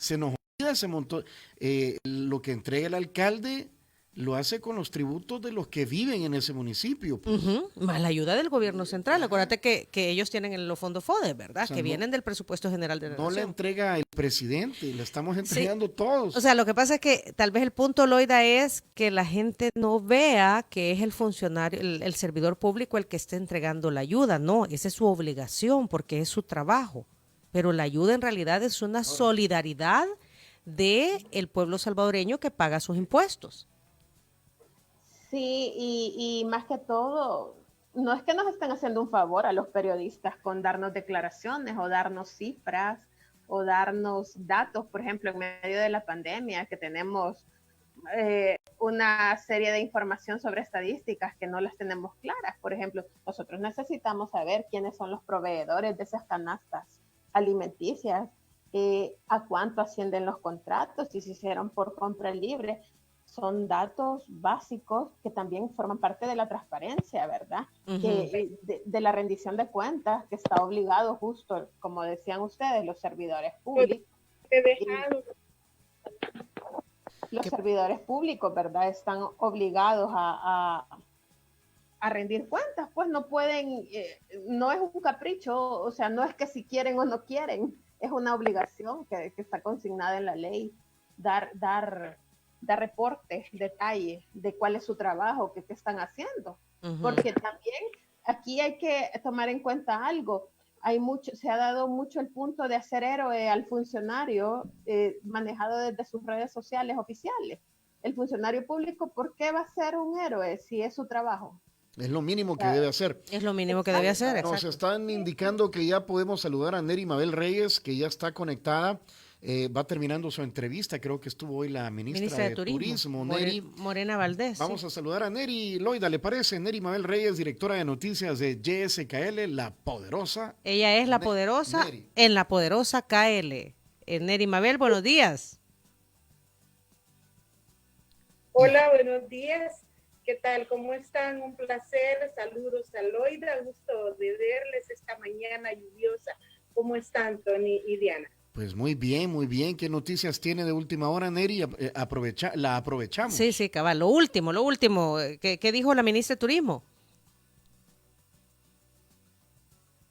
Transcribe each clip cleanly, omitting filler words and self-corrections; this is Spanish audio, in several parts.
se nos olvida ese montón. Lo que entrega el alcalde lo hace con los tributos de los que viven en ese municipio, pues. Ujú, más la ayuda del gobierno central. Ajá. Acuérdate que ellos tienen los fondos FODE, O ¿verdad? sea, Que no, vienen del presupuesto general de la no la nación. entrega el presidente, la estamos Sí, entregando o todos. sea, lo que pasa es que tal vez el punto, Loida, es que la gente no vea que es el funcionario, el servidor público el que está entregando la ayuda. No, esa es su obligación porque es su trabajo. Pero la ayuda en realidad es una Ahora, solidaridad de el pueblo salvadoreño que paga sus impuestos. Sí, y más que todo, no es que nos estén haciendo un favor a los periodistas con darnos declaraciones o darnos cifras o darnos datos, por ejemplo, en medio de la pandemia, que tenemos una serie de información sobre estadísticas que no las tenemos claras. Por ejemplo, nosotros necesitamos saber quiénes son los proveedores de esas canastas alimenticias, a cuánto ascienden los contratos, si se hicieron por compra libre. Son datos básicos que también forman parte de la transparencia, ¿verdad? Ujú. De la rendición de cuentas, que está obligado justo, como decían ustedes, los servidores Pues, públicos. he Y dejado. los Que- servidores públicos, ¿verdad? Están obligados a rendir cuentas, pues no pueden, no es un capricho, o sea, no es que si quieren o no quieren, es una obligación que está consignada en la ley, dar reportes, detalles de cuál es su trabajo, qué están haciendo, Ujú. porque también aquí hay que tomar en cuenta algo, hay mucho, se ha dado mucho el punto de hacer héroe al funcionario manejado desde sus redes sociales oficiales. El funcionario público, ¿por qué va a ser un héroe si es su trabajo? es lo mínimo que Sea, debe hacer. Es lo mínimo que debe hacer, exacto. Nos exacto. están indicando que ya podemos saludar a Neri Mabel Reyes, que ya está conectada. Va terminando su entrevista. Creo que estuvo hoy la ministra Ministra de de Turismo, Turismo, Neri. Morena Valdés, sí. Vamos a saludar a Neri Loida, ¿le parece? Neri Mabel Reyes, directora de noticias de YSKL, La Poderosa. Ella es la poderosa Neri. en la poderosa KL. Neri Mabel, buenos días. Hijo, Hola, buenos días. ¿Qué tal? ¿Cómo están? Un placer. Saludos a Loida. Gusto de verles esta mañana lluviosa. ¿Cómo están, Tony y Diana? pues muy bien, muy bien. ¿Qué noticias tiene de última hora, Neri? La Sí, aprovechamos. sí, cabal. Lo último, ¿qué dijo la ministra de Turismo?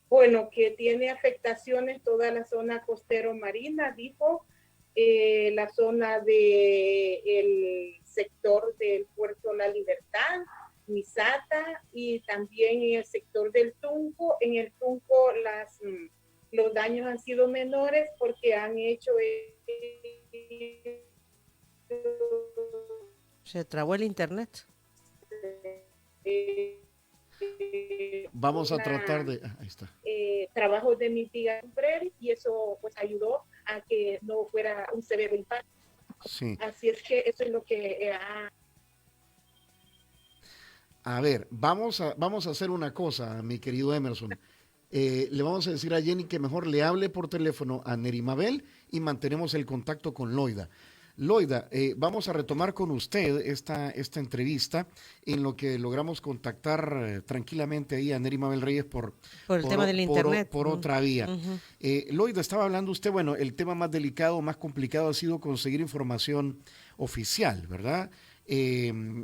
Bueno, que tiene afectaciones toda la zona costero marina, dijo, la zona del sector del Puerto La Libertad, Misata, y también en el sector del Tunco. En el Tunco los daños han sido menores porque han hecho Se trabó el internet. Vamos a tratar una de... ahí está. trabajos de mitigación previa, y eso pues ayudó a que no fuera un severo impacto. Sí. Así es que eso es lo que ha... A ver, vamos a hacer una cosa, mi querido Emerson. Le vamos a decir a Jenny que mejor le hable por teléfono a Neri Mabel y mantenemos el contacto con Loida. Loida, vamos a retomar con usted esta entrevista en lo que logramos contactar tranquilamente ahí a Neri Mabel Reyes Por el tema del internet. por otra vía. Ujú. Loida, estaba hablando usted, bueno, el tema más delicado, más complicado ha sido conseguir información oficial, ¿verdad?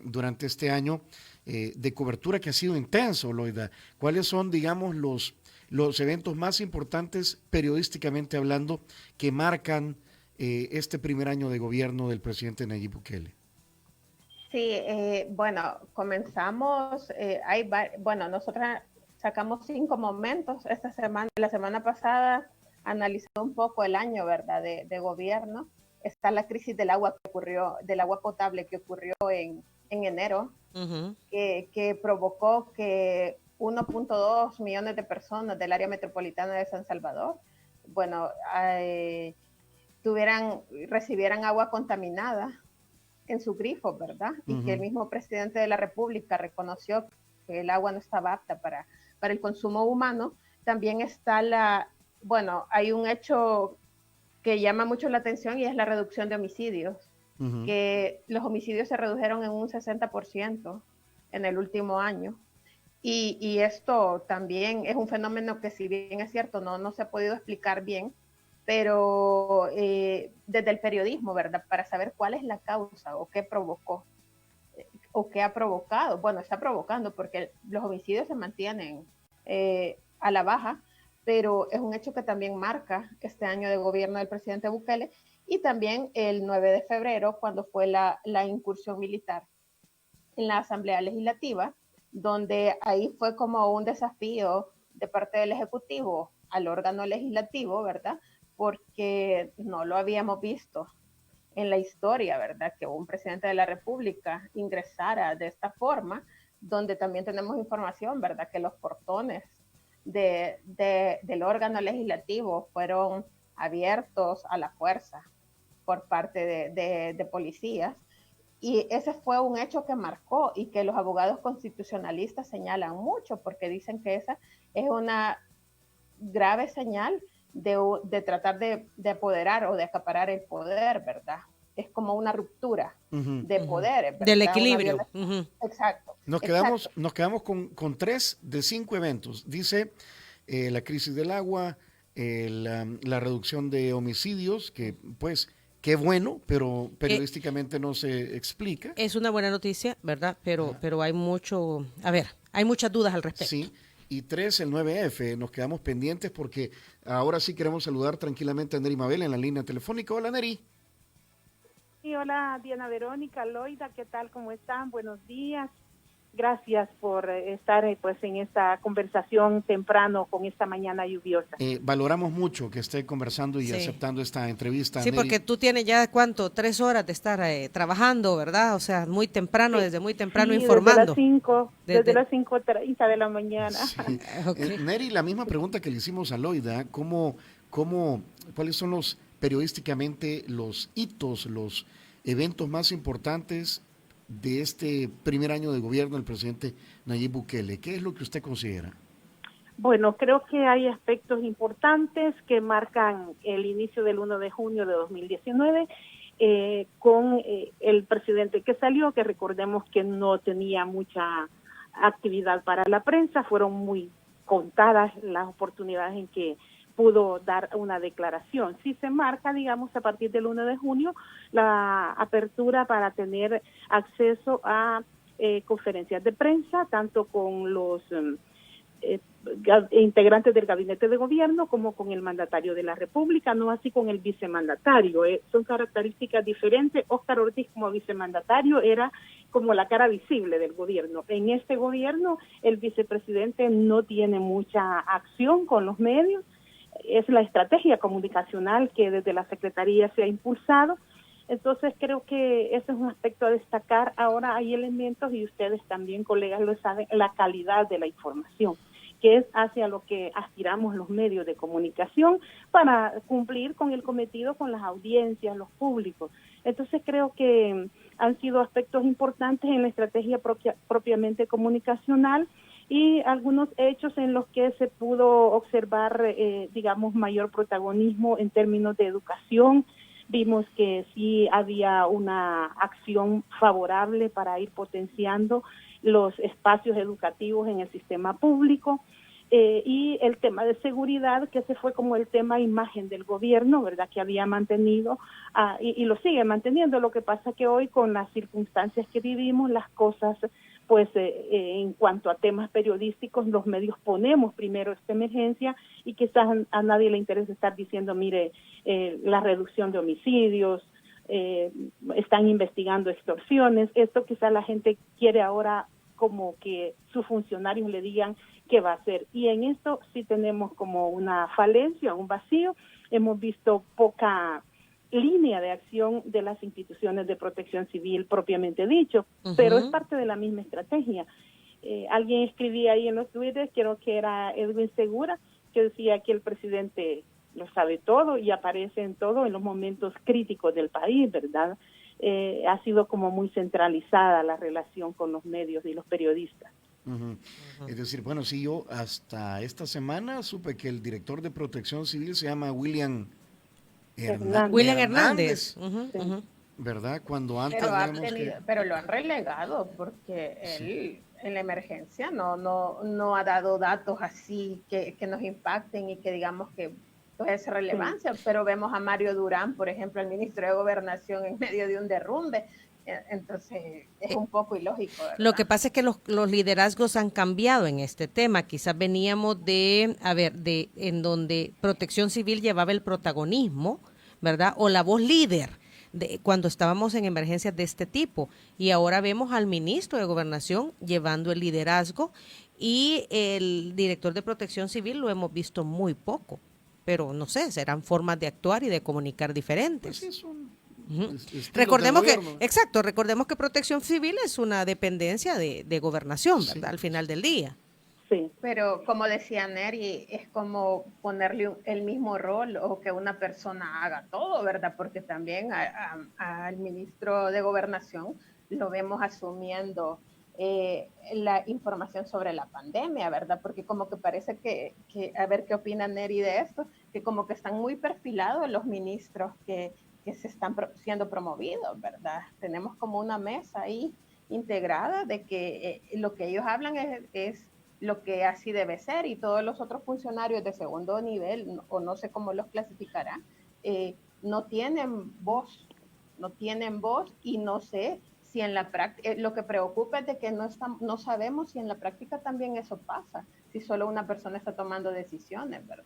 Durante este año de cobertura que ha sido intenso, Loida. ¿Cuáles son, digamos, los eventos más importantes periodísticamente hablando que marcan este primer año de gobierno del presidente Nayib Bukele? Sí, bueno, comenzamos, bueno, nosotros sacamos 5 momentos esta semana, la semana pasada, analizando un poco el año, ¿verdad?, de gobierno. Está la crisis del agua que ocurrió, del agua potable que ocurrió en enero, Ujú. que provocó que 1.2 millones de personas del área metropolitana de San Salvador, bueno, recibieran agua contaminada en su grifo, ¿verdad? Uh Y que el -huh. mismo presidente de la República reconoció que el agua no estaba apta para el consumo humano. También está bueno, hay un hecho que llama mucho la atención y es la reducción de homicidios, Uh -huh. que los homicidios se redujeron en un 60% en el último año. Y esto también es un fenómeno que, si bien es cierto, no se ha podido explicar bien, pero desde el periodismo, ¿verdad? Para saber cuál es la causa o qué provocó o qué ha provocado. Bueno, está provocando porque los homicidios se mantienen a la baja, pero es un hecho que también marca este año de gobierno del presidente Bukele y también el 9 de febrero, cuando fue la incursión militar en la Asamblea Legislativa, donde ahí fue como un desafío de parte del Ejecutivo al órgano legislativo, ¿verdad? Porque no lo habíamos visto en la historia, ¿verdad? Que un presidente de la República ingresara de esta forma, donde también tenemos información, ¿verdad? Que los portones del órgano legislativo fueron abiertos a la fuerza por parte de policías. Y ese fue un hecho que marcó y que los abogados constitucionalistas señalan mucho porque dicen que esa es una grave señal de tratar de apoderar o de acaparar el poder, ¿verdad? Es como una ruptura de poderes, ¿verdad? Del equilibrio. Exacto. Nos quedamos con 3 de 5 eventos. Dice la crisis del agua, la reducción de homicidios, que pues qué bueno, pero periodísticamente no se explica. Es una buena noticia, ¿verdad? Pero hay mucho, hay muchas dudas al respecto. Sí. Y 3, el 9F. Nos quedamos pendientes porque ahora sí queremos saludar tranquilamente a Neri Mabel en la línea telefónica. Hola, Neri. Sí, hola, Diana Verónica, Loida, ¿qué tal? ¿Cómo están? Buenos días. Gracias por estar pues en esta conversación temprano con esta mañana lluviosa. Valoramos mucho que esté conversando y aceptando esta entrevista. Sí, Neri. porque tú tienes ya, ¿cuánto? 3 horas de estar trabajando, ¿verdad? O sea, muy temprano, sí, desde muy temprano informando. Desde las 5:30 de la mañana. Sí. Okay. Neri, la misma pregunta que le hicimos a Loida, ¿cuáles son los periodísticamente los hitos, los eventos más importantes de este primer año de gobierno del presidente Nayib Bukele? ¿Qué es lo que usted considera? Bueno, creo que hay aspectos importantes que marcan el inicio del 1 de junio de 2019 con el presidente que salió, que recordemos que no tenía mucha actividad para la prensa, fueron muy contadas las oportunidades en que pudo dar una declaración. Sí se marca, digamos, a partir del 1 de junio, la apertura para tener acceso a conferencias de prensa, tanto con los integrantes del gabinete de gobierno como con el mandatario de la República, no así con el vicemandatario. Son características diferentes. Óscar Ortiz como vicemandatario era como la cara visible del gobierno. En este gobierno el vicepresidente no tiene mucha acción con los medios. Es la estrategia comunicacional que desde la Secretaría se ha impulsado. Entonces creo que ese es un aspecto a destacar. Ahora hay elementos, y ustedes también, colegas, lo saben, la calidad de la información, que es hacia lo que aspiramos los medios de comunicación para cumplir con el cometido con las audiencias, los públicos. Entonces creo que han sido aspectos importantes en la estrategia propiamente comunicacional, y algunos hechos en los que se pudo observar, digamos, mayor protagonismo en términos de educación. Vimos que sí había una acción favorable para ir potenciando los espacios educativos en el sistema público, y el tema de seguridad, que ese fue como el tema imagen del gobierno, ¿verdad?, que había mantenido y lo sigue manteniendo. Lo que pasa que hoy, con las circunstancias que vivimos, las cosas, pues en cuanto a temas periodísticos, los medios ponemos primero esta emergencia, y quizás a nadie le interesa estar diciendo, mire, la reducción de homicidios, están investigando extorsiones. Esto quizás la gente quiere ahora como que sus funcionarios le digan qué va a hacer. Y en esto sí tenemos como una falencia, un vacío. Hemos visto poca línea de acción de las instituciones de protección civil propiamente dicho, pero es parte de la misma estrategia. Alguien escribía ahí en los Twitter, creo que era Edwin Segura, que decía que el presidente lo sabe todo y aparece en todo en los momentos críticos del país, ¿verdad? Ha sido como muy centralizada la relación con los medios y los periodistas. Es decir, bueno, sí, yo hasta esta semana supe que el director de protección civil se llama William Hernández. ¿Verdad? Cuando antes pero lo han relegado porque él en la emergencia no ha dado datos así que nos impacten y que digamos que esa relevancia, pero vemos a Mario Durán, por ejemplo, el ministro de Gobernación, en medio de un derrumbe. Entonces es un poco ilógico, ¿verdad? Lo que pasa es que los liderazgos han cambiado en este tema. Quizás veníamos en donde Protección Civil llevaba el protagonismo, ¿verdad? O la voz líder cuando estábamos en emergencias de este tipo. Y ahora vemos al ministro de Gobernación llevando el liderazgo y el director de Protección Civil lo hemos visto muy poco. Pero no sé, serán formas de actuar y de comunicar diferentes. Pues sí, Recordemos que Protección Civil es una dependencia de gobernación, ¿verdad? Sí. Al final del día. Sí. Pero como decía Neri, es como ponerle el mismo rol o que una persona haga todo, ¿verdad? Porque también al ministro de Gobernación lo vemos asumiendo la información sobre la pandemia, ¿verdad? Porque como que parece que a ver qué opina Neri de esto, que como que están muy perfilados los ministros que se están siendo promovidos, ¿verdad? Tenemos como una mesa ahí integrada de que lo que ellos hablan es lo que así debe ser, y todos los otros funcionarios de segundo nivel, o no sé cómo los clasificarán, no tienen voz, y no sé si en la práctica, lo que preocupa es de que no sabemos si en la práctica también eso pasa, si solo una persona está tomando decisiones, ¿verdad?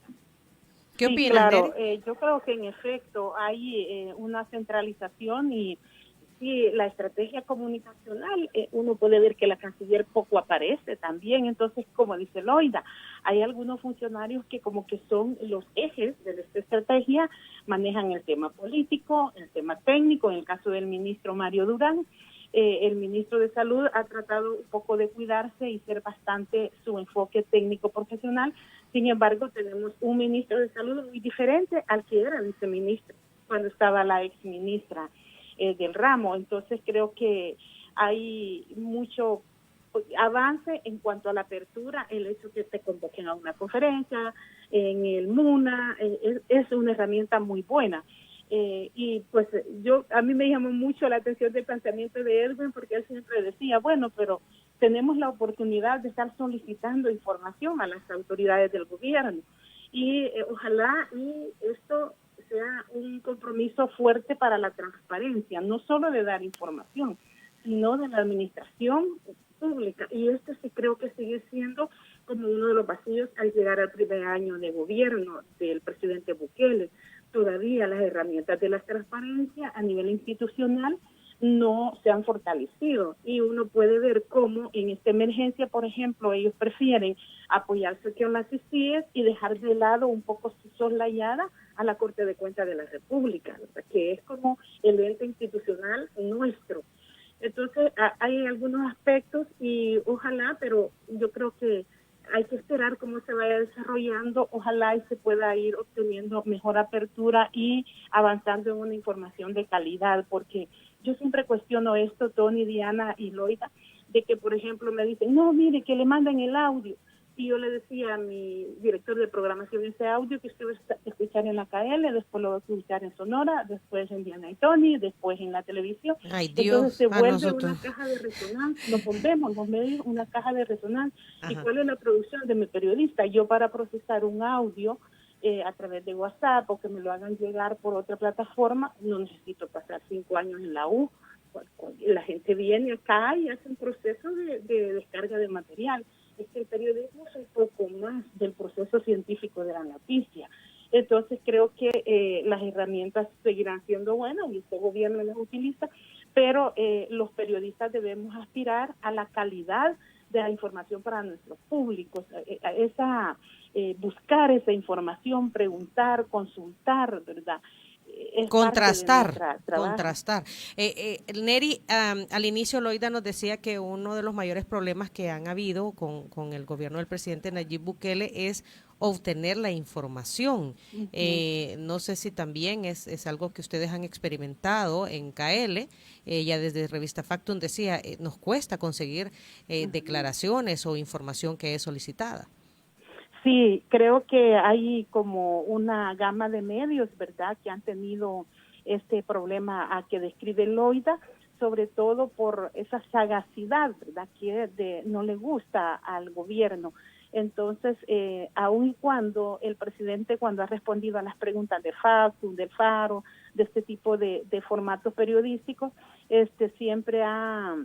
¿Qué opinas, claro, yo creo que en efecto hay una centralización y sí, la estrategia comunicacional, uno puede ver que la canciller poco aparece también, entonces como dice Loida, hay algunos funcionarios que como que son los ejes de esta estrategia, manejan el tema político, el tema técnico, en el caso del ministro Mario Durán, el ministro de Salud ha tratado un poco de cuidarse y ser bastante su enfoque técnico profesional. Sin embargo, tenemos un ministro de Salud muy diferente al que era viceministro cuando estaba la exministra del ramo. Entonces creo que hay mucho avance en cuanto a la apertura, el hecho que te convoquen a una conferencia en el MUNA es una herramienta muy buena. Y pues a mí me llamó mucho la atención del planteamiento de Edwin, porque él siempre decía, bueno, pero tenemos la oportunidad de estar solicitando información a las autoridades del gobierno y ojalá y esto sea un compromiso fuerte para la transparencia, no solo de dar información, sino de la administración pública, y este sí creo que sigue siendo como uno de los vacíos al llegar al primer año de gobierno del presidente Bukele. Todavía las herramientas de la transparencia a nivel institucional no se han fortalecido y uno puede ver cómo en esta emergencia, por ejemplo, ellos prefieren apoyarse con las CICIES y dejar de lado un poco soslayada a la Corte de Cuentas de la República, que es como el ente institucional nuestro. Entonces hay algunos aspectos y ojalá, pero yo creo que hay que esperar cómo se vaya desarrollando, ojalá y se pueda ir obteniendo mejor apertura y avanzando en una información de calidad, porque yo siempre cuestiono esto, Tony, Diana y Loida, de que, por ejemplo, me dicen, no, mire, que le mandan el audio. Y yo le decía a mi director de programación, ese audio que usted va a escuchar en la KL, después lo va a escuchar en Sonora, después en Diana y Tony, después en la televisión. Ay, Dios, entonces se vuelve una caja de resonancia, nos volvemos los medios una caja de resonancia. Ajá. ¿Y cuál es la producción de mi periodista? Yo para procesar un audio a través de WhatsApp o que me lo hagan llegar por otra plataforma, no necesito pasar 5 años en la U. La gente viene acá y hace un proceso de descarga de material. Es que el periodismo es un poco más del proceso científico de la noticia. Entonces creo que las herramientas seguirán siendo buenas y este gobierno las utiliza, pero los periodistas debemos aspirar a la calidad de la información para nuestros públicos, buscar esa información, preguntar, consultar, ¿verdad? Contrastar. Neri, al inicio Loida nos decía que uno de los mayores problemas que han habido con el gobierno del presidente Nayib Bukele es obtener la información. Uh-huh. No sé si también es algo que ustedes han experimentado en KL. Ya desde Revista Factum decía, nos cuesta conseguir declaraciones o información que es solicitada. Sí, creo que hay como una gama de medios, ¿verdad?, que han tenido este problema a que describe Loida, sobre todo por esa sagacidad, ¿verdad?, que no le gusta al gobierno. Entonces, aun y cuando el presidente, cuando ha respondido a las preguntas de Factum, del Faro, de este tipo de formatos periodísticos, siempre ha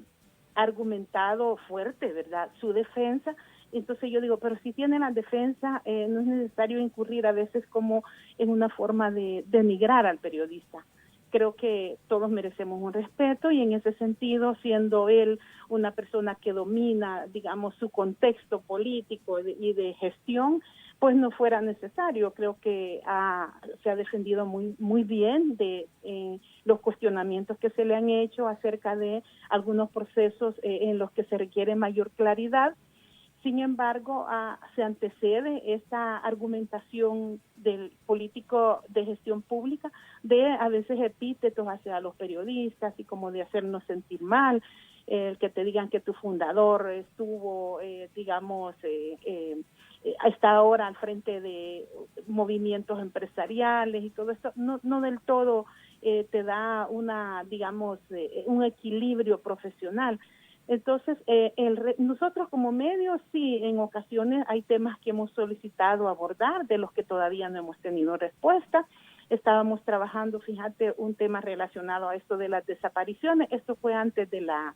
argumentado fuerte, ¿verdad?, su defensa. Entonces yo digo, pero si tienen la defensa, no es necesario incurrir a veces como en una forma de denigrar al periodista. Creo que todos merecemos un respeto y en ese sentido, siendo él una persona que domina, digamos, su contexto político y de gestión, pues no fuera necesario. Creo que se ha defendido muy bien de los cuestionamientos que se le han hecho acerca de algunos procesos en los que se requiere mayor claridad. Sin embargo, se antecede esta argumentación del político de gestión pública de a veces epítetos hacia los periodistas y como de hacernos sentir mal, que te digan que tu fundador estuvo, está ahora al frente de movimientos empresariales y todo esto, no del todo te da un equilibrio profesional. Entonces, nosotros como medios, sí, en ocasiones hay temas que hemos solicitado abordar, de los que todavía no hemos tenido respuesta. Estábamos trabajando, fíjate, un tema relacionado a esto de las desapariciones. Esto fue antes de la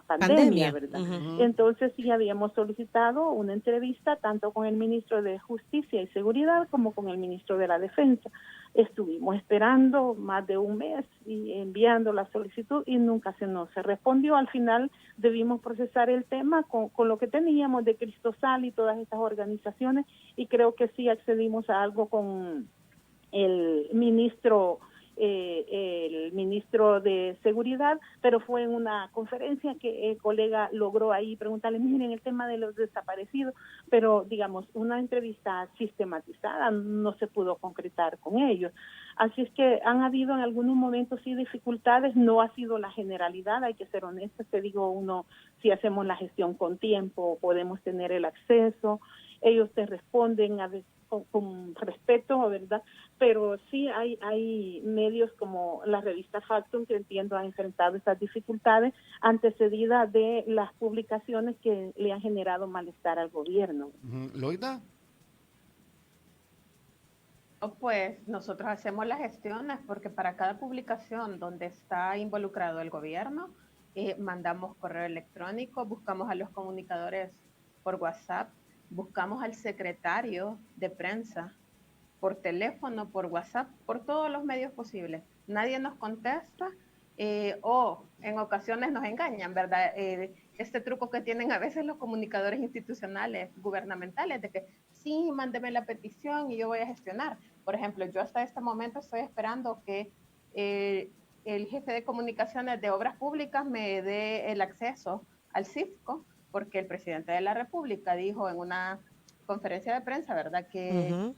pandemia, ¿verdad? Uh-huh. Entonces sí habíamos solicitado una entrevista tanto con el ministro de Justicia y Seguridad como con el ministro de la Defensa. Estuvimos esperando más de un mes y enviando la solicitud y nunca se nos respondió. Al final debimos procesar el tema con lo que teníamos de Cristosal y todas estas organizaciones, y creo que sí accedimos a algo con el ministro de Seguridad, pero fue en una conferencia que el colega logró ahí preguntarle, miren, el tema de los desaparecidos, pero digamos, una entrevista sistematizada no se pudo concretar con ellos. Así es que han habido en algunos momentos sí dificultades, no ha sido la generalidad, hay que ser honestos, te digo, si hacemos la gestión con tiempo, podemos tener el acceso, ellos te responden a veces con respeto, ¿verdad? Pero sí hay medios como la revista Factum que entiendo ha enfrentado estas dificultades antecedidas de las publicaciones que le han generado malestar al gobierno. ¿Loida? Pues nosotros hacemos las gestiones porque para cada publicación donde está involucrado el gobierno, mandamos correo electrónico, buscamos a los comunicadores por WhatsApp, buscamos al secretario de prensa por teléfono, por WhatsApp, por todos los medios posibles. Nadie nos contesta o en ocasiones nos engañan, ¿verdad? Este truco que tienen a veces los comunicadores institucionales, gubernamentales, de que sí, mándeme la petición y yo voy a gestionar. Por ejemplo, yo hasta este momento estoy esperando que el jefe de comunicaciones de obras públicas me dé el acceso al CIFCO, porque el presidente de la República dijo en una conferencia de prensa, ¿verdad?, que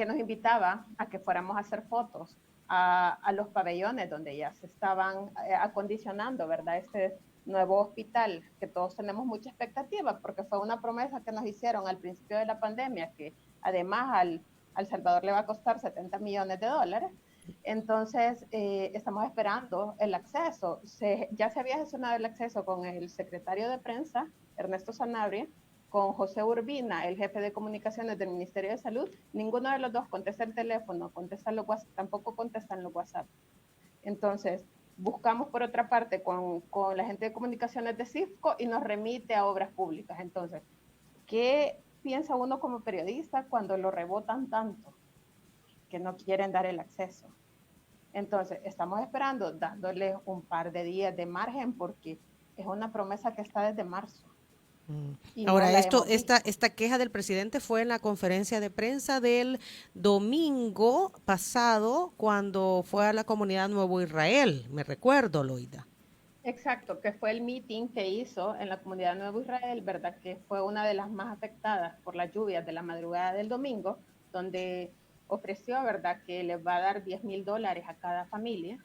nos invitaba a que fuéramos a hacer fotos a los pabellones donde ya se estaban acondicionando, ¿verdad?, este nuevo hospital, que todos tenemos mucha expectativa, porque fue una promesa que nos hicieron al principio de la pandemia, que además al Salvador le va a costar $70 millones. Entonces, estamos esperando el acceso. Ya se había gestionado el acceso con el secretario de prensa, Ernesto Sanabria, con José Urbina, el jefe de comunicaciones del Ministerio de Salud. Ninguno de los dos contesta el teléfono, tampoco contestan los WhatsApp. Entonces, buscamos por otra parte con la gente de comunicaciones de CIFCO y nos remite a obras públicas. Entonces, ¿qué piensa uno como periodista cuando lo rebotan tanto que no quieren dar el acceso? Entonces, estamos esperando, dándole un par de días de margen, porque es una promesa que está desde marzo. Ahora, esta queja del presidente fue en la conferencia de prensa del domingo pasado, cuando fue a la comunidad Nuevo Israel, me recuerdo, Loida. Exacto, que fue el meeting que hizo en la comunidad Nuevo Israel, ¿verdad?, que fue una de las más afectadas por las lluvias de la madrugada del domingo, donde ofreció, ¿verdad?, que les va a dar $10,000 a cada familia.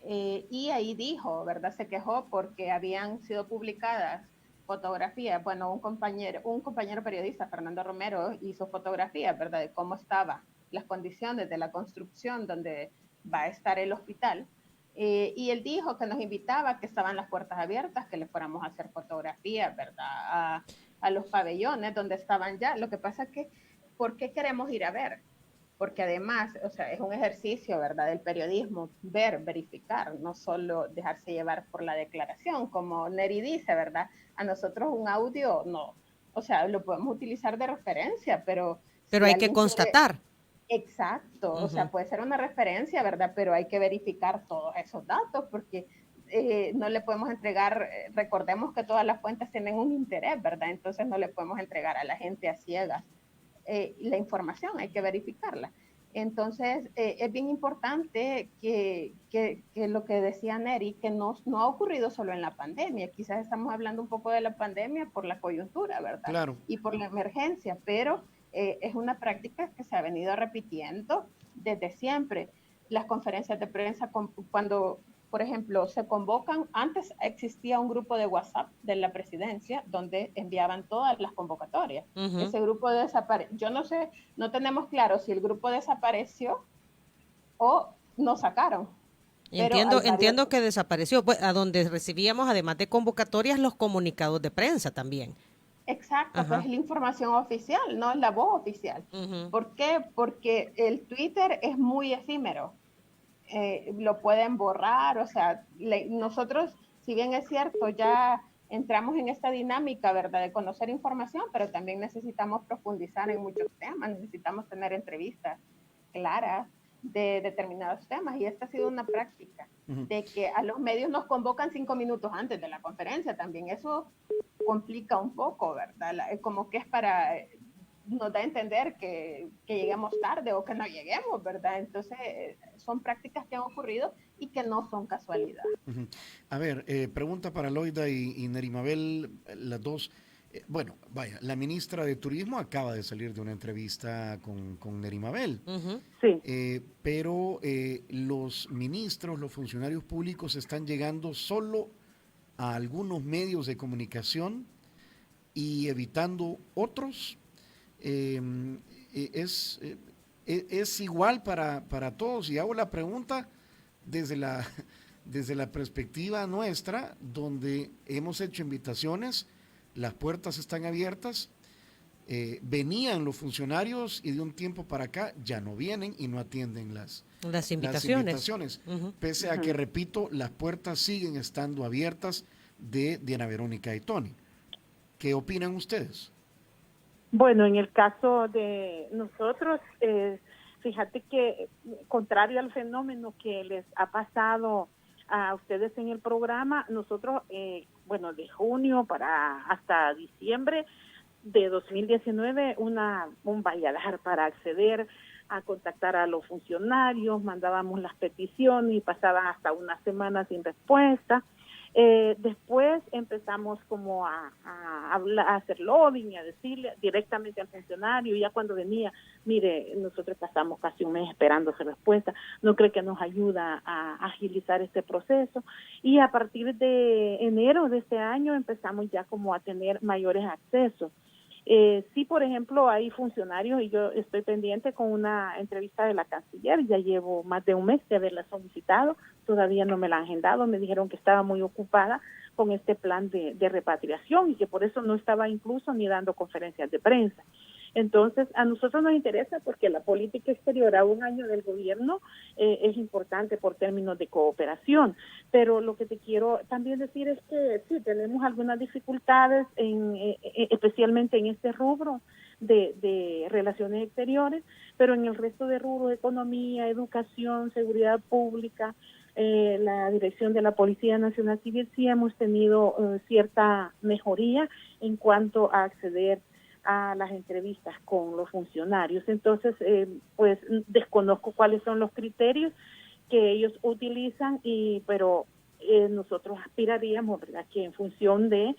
Y ahí dijo, ¿verdad?, se quejó porque habían sido publicadas fotografías. Bueno, un compañero periodista, Fernando Romero, hizo fotografías, ¿verdad?, de cómo estaban las condiciones de la construcción donde va a estar el hospital. Y él dijo que nos invitaba, que estaban las puertas abiertas, que le fuéramos a hacer fotografías, ¿verdad?, a los pabellones donde estaban ya. Lo que pasa es que, ¿por qué queremos ir a ver? Porque además, o sea, es un ejercicio, ¿verdad?, del periodismo, ver, verificar, no solo dejarse llevar por la declaración, como Neri dice, ¿verdad? A nosotros un audio, no, o sea, lo podemos utilizar de referencia, pero Pero si hay que alguien quiere, constatar. exacto, o sea, puede ser una referencia, ¿verdad? Pero hay que verificar todos esos datos, porque no le podemos entregar, recordemos que todas las fuentes tienen un interés, ¿verdad? Entonces no le podemos entregar a la gente a ciegas la información, hay que verificarla. Entonces, es bien importante que lo que decía Neri, que no ha ocurrido solo en la pandemia, quizás estamos hablando un poco de la pandemia por la coyuntura, ¿verdad? Claro. Y por la emergencia, pero es una práctica que se ha venido repitiendo desde siempre. Las conferencias de prensa, cuando, por ejemplo, se convocan, antes existía un grupo de WhatsApp de la presidencia donde enviaban todas las convocatorias. Ese grupo desapareció. Yo no sé, no tenemos claro si el grupo desapareció o no sacaron. Entiendo que desapareció, pues, a donde recibíamos, además de convocatorias, los comunicados de prensa también. Exacto, pues es la información oficial, no es la voz oficial. ¿Por qué? Porque el Twitter es muy efímero. Lo pueden borrar, o sea, nosotros, si bien es cierto, ya entramos en esta dinámica, ¿verdad?, de conocer información, pero también necesitamos profundizar en muchos temas, necesitamos tener entrevistas claras de determinados temas, y esta ha sido una práctica, de que a los medios nos convocan 5 minutos antes de la conferencia, también eso complica un poco, ¿verdad? Como que es para, nos da a entender que lleguemos tarde o que no lleguemos, ¿verdad? Entonces, son prácticas que han ocurrido y que no son casualidad. A ver, pregunta para Loida y Nerimabel, las dos. Bueno, vaya, la ministra de Turismo acaba de salir de una entrevista con Nerimabel. Sí. Pero los ministros, los funcionarios públicos están llegando solo a algunos medios de comunicación y evitando otros. Es igual para todos, y hago la pregunta desde la perspectiva nuestra, donde hemos hecho invitaciones, las puertas están abiertas, venían los funcionarios y de un tiempo para acá ya no vienen y no atienden las invitaciones. Pese a que, repito, las puertas siguen estando abiertas de Diana Verónica y Tony. ¿Qué opinan ustedes? Bueno, en el caso de nosotros, fíjate que, contrario al fenómeno que les ha pasado a ustedes en el programa, nosotros, de junio hasta diciembre de 2019, un valladar para acceder a contactar a los funcionarios, mandábamos las peticiones y pasaban hasta una semana sin respuesta. Después empezamos como a hacer lobbying y a decirle directamente al funcionario, ya cuando venía, mire, nosotros pasamos casi un mes esperando su respuesta, no cree que nos ayuda a agilizar este proceso, y a partir de enero de este año empezamos ya como a tener mayores accesos. Sí, por ejemplo, hay funcionarios, y yo estoy pendiente con una entrevista de la canciller, ya llevo más de un mes de haberla solicitado, todavía no me la han agendado, me dijeron que estaba muy ocupada con este plan de repatriación y que por eso no estaba incluso ni dando conferencias de prensa. Entonces, a nosotros nos interesa porque la política exterior a un año del gobierno es importante por términos de cooperación, pero lo que te quiero también decir es que sí, tenemos algunas dificultades, especialmente en este rubro de relaciones exteriores, pero en el resto de rubros, economía, educación, seguridad pública, la dirección de la Policía Nacional Civil, sí hemos tenido cierta mejoría en cuanto a acceder a las entrevistas con los funcionarios. Entonces, pues desconozco cuáles son los criterios que ellos utilizan, pero nosotros aspiraríamos, ¿verdad?, que en función de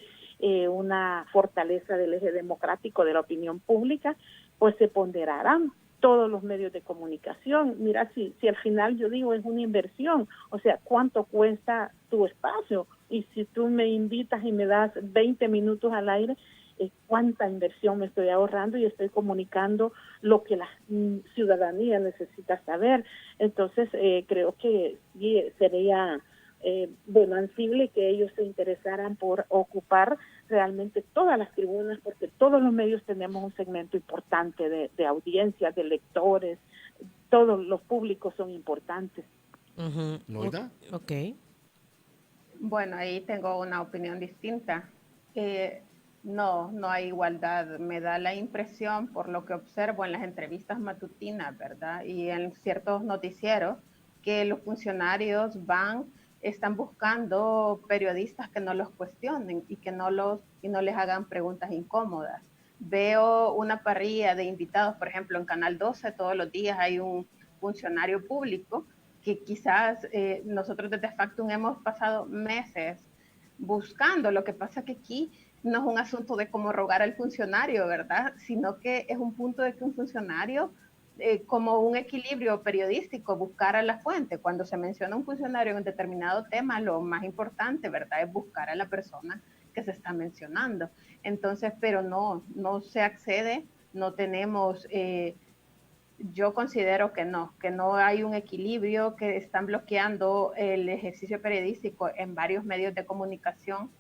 una fortaleza del eje democrático de la opinión pública, pues se ponderarán todos los medios de comunicación. Mira, si al final yo digo es una inversión, o sea, ¿cuánto cuesta tu espacio? Y si tú me invitas y me das 20 minutos al aire, cuánta inversión me estoy ahorrando y estoy comunicando lo que la ciudadanía necesita saber. Entonces, creo que sí, sería ansible que ellos se interesaran por ocupar realmente todas las tribunas, porque todos los medios tenemos un segmento importante de audiencia, de lectores, todos los públicos son importantes. ¿Loida? Ok. Bueno, ahí tengo una opinión distinta. No hay igualdad. Me da la impresión, por lo que observo en las entrevistas matutinas, ¿verdad? Y en ciertos noticieros, que los funcionarios están buscando periodistas que no los cuestionen y que no les hagan preguntas incómodas. Veo una parrilla de invitados, por ejemplo, en Canal 12, todos los días hay un funcionario público que quizás nosotros desde Factum hemos pasado meses buscando. Lo que pasa que aquí no es un asunto de cómo rogar al funcionario, ¿verdad? Sino que es un punto de que un funcionario, como un equilibrio periodístico, buscar a la fuente. Cuando se menciona un funcionario en un determinado tema, lo más importante, ¿verdad?, es buscar a la persona que se está mencionando. Entonces, pero no se accede, no tenemos... yo considero que no hay un equilibrio, que están bloqueando el ejercicio periodístico en varios medios de comunicación.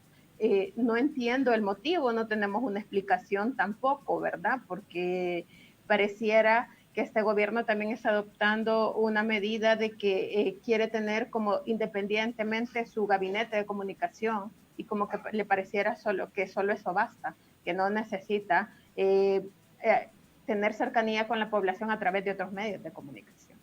No entiendo el motivo, no tenemos una explicación tampoco, ¿verdad? Porque pareciera que este gobierno también está adoptando una medida de que quiere tener como independientemente su gabinete de comunicación, y como que le pareciera que solo eso basta, que no necesita tener cercanía con la población a través de otros medios de comunicación.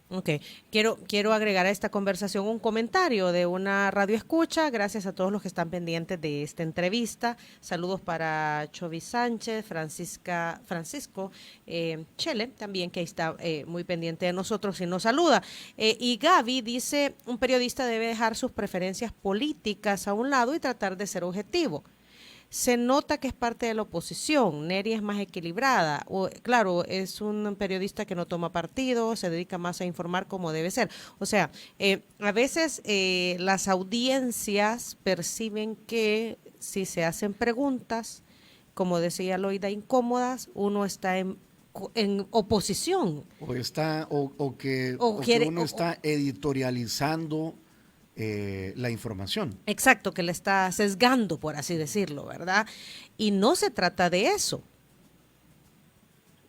Ok, quiero agregar a esta conversación un comentario de una radio escucha. Gracias a todos los que están pendientes de esta entrevista. Saludos para Chovi Sánchez, Francisco Chele, también, que está muy pendiente de nosotros y nos saluda. Y Gaby dice, un periodista debe dejar sus preferencias políticas a un lado y tratar de ser objetivo. Se nota que es parte de la oposición. Neri es más equilibrada. Claro, es un periodista que no toma partido, se dedica más a informar como debe ser. O sea, a veces las audiencias perciben que si se hacen preguntas, como decía Loida, incómodas, uno está en oposición. O que uno está editorializando la información. Exacto, que le está sesgando, por así decirlo, ¿verdad? Y no se trata de eso.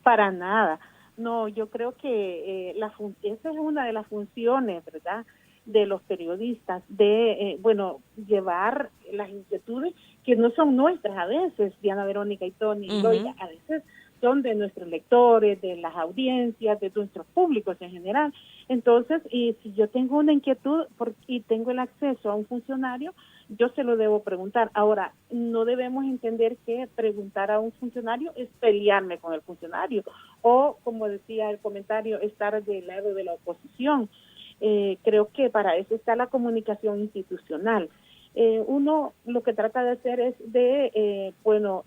Para nada. No, yo creo que esa es una de las funciones, ¿verdad?, de los periodistas, de, llevar las inquietudes que no son nuestras a veces, Diana, Verónica y Tony, Loida, a veces son de nuestros lectores, de las audiencias, de nuestros públicos en general. Entonces, y si yo tengo una inquietud y tengo el acceso a un funcionario, yo se lo debo preguntar. Ahora, no debemos entender que preguntar a un funcionario es pelearme con el funcionario o, como decía el comentario, estar del lado de la oposición. Creo que para eso está la comunicación institucional. Uno lo que trata de hacer es de,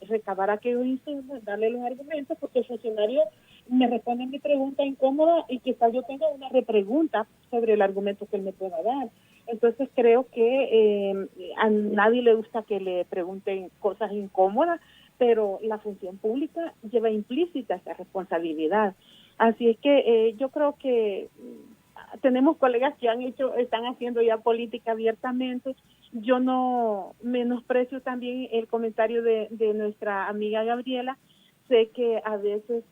recabar aquellos insumos, darle los argumentos, porque el funcionario me responde mi pregunta incómoda y quizás yo tenga una repregunta sobre el argumento que él me pueda dar. Entonces creo que a nadie le gusta que le pregunten cosas incómodas, pero la función pública lleva implícita esa responsabilidad. Así es que yo creo que tenemos colegas que están haciendo ya política abiertamente. Yo no menosprecio también el comentario de nuestra amiga Gabriela. Sé que a veces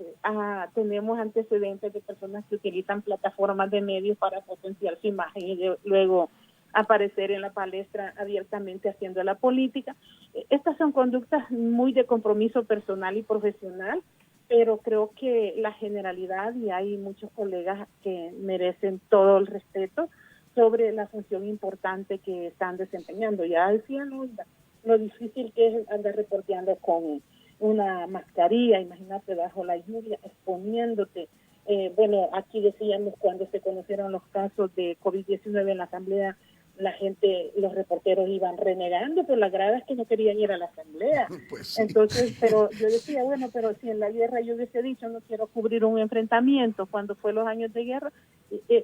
tenemos antecedentes de personas que utilizan plataformas de medios para potenciar su imagen y luego aparecer en la palestra abiertamente haciendo la política. Estas son conductas muy de compromiso personal y profesional, pero creo que la generalidad, y hay muchos colegas que merecen todo el respeto sobre la función importante que están desempeñando. Ya decían lo difícil que es andar reporteando con una mascarilla, imagínate, bajo la lluvia, exponiéndote. Aquí decíamos cuando se conocieron los casos de COVID-19 en la Asamblea, la gente, los reporteros iban renegando por las gradas que no querían ir a la Asamblea. Pues sí. Entonces, pero yo decía, pero si en la guerra yo hubiese dicho no quiero cubrir un enfrentamiento, cuando fue los años de guerra,